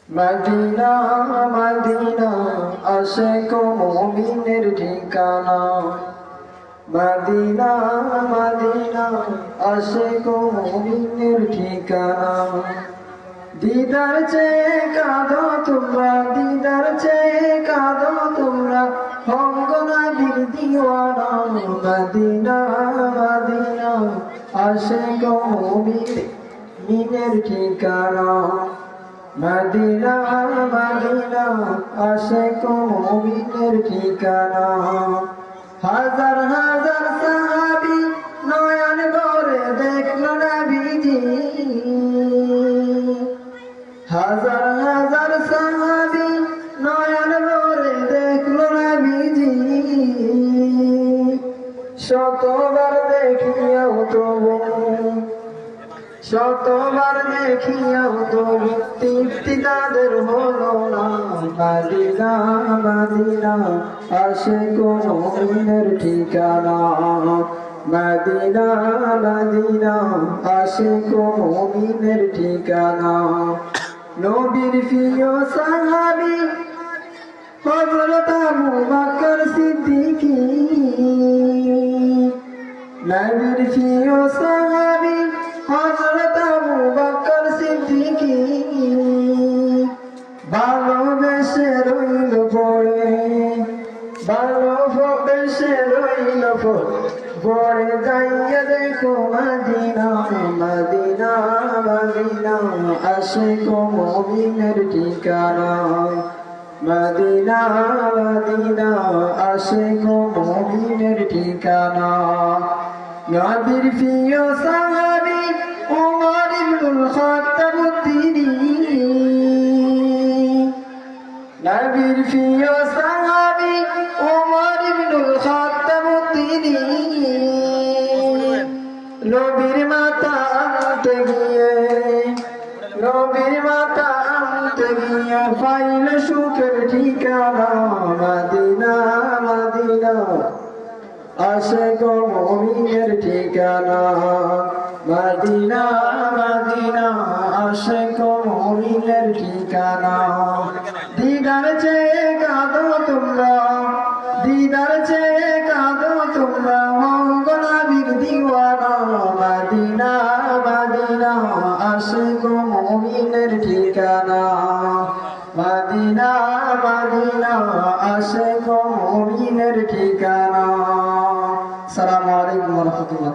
Medina Medina Ashiq মুমিনের ঠিকানা। Medina Medina Ashiq মুমিনের ঠিকানা। দিদার চেয়ে কাঁদো তোমরা, দিদার চেয়ে কাঁদো তোমরা, হবগো নবীর দিওয়ানা। মদিনা মদিনা আশিক মুমিনের ঠিকানা। মদিনা মদিনা আশিক মুমিনের ঠিকানা। হাজার হাজার সাহাবী নয়ন ভরে দেখলো নবীজি। হাজার হাজার সাহাবী নয়ন ভরে দেখলো নবীজি। শতবার দেখিয়াও তবু, শতবার দেখিয়াও তবু তৃপ্তি তাদের হলো না। মদিনা মদিনা আশিক মুমিনের ঠিকানা। মদিনা মদিনা আশিক মুমিনের ঠিকানা। নবীর প্রিয় সাহাবী হযরত আবু বকর সিদ্দিকী। নবীর প্রিয় সাহাবী হযরত আবু বকর সিদ্দিকী। ভালোবেসে রইল পড়ে, ভালোবেসে রইল পড়ে যাইয়া দেখো মদিনা। মদিনা মদিনা আশিক মুমিনের ঠিকানা। মদিনা মদিনা আশিক মুমিনের ঠিকানা। নবীর প্রিয় সাহাবী ওমর ইবনুল খাত্তাব তিনি। নবীর প্রিয় সাহাবী ওমর ইবনুল খাত্তাব তিনি। নবীর মাতা আনতে গিয়ে, নবীর মাতা আনতে গিয়ে পাইল সুখের ঠিকানা। মদিনা মদিনা আশিক মুমিনের ঠিকানা। মদিনা মদিনা আশিক মুমিনের ঠিকানা। দিদার চেয়ে কাঁদো তোমরা, দিদার চেয়ে কাঁদো তোমরা, হবগো নবীর দিওয়ানা। মদিনা মদিনা আশিক মুমিনের ঠিকানা। মদিনা মদিনা আশিক মুমিনের ঠিকানা। আসসালামু আলাইকুম ওয়া রাহমাতুল্লাহ।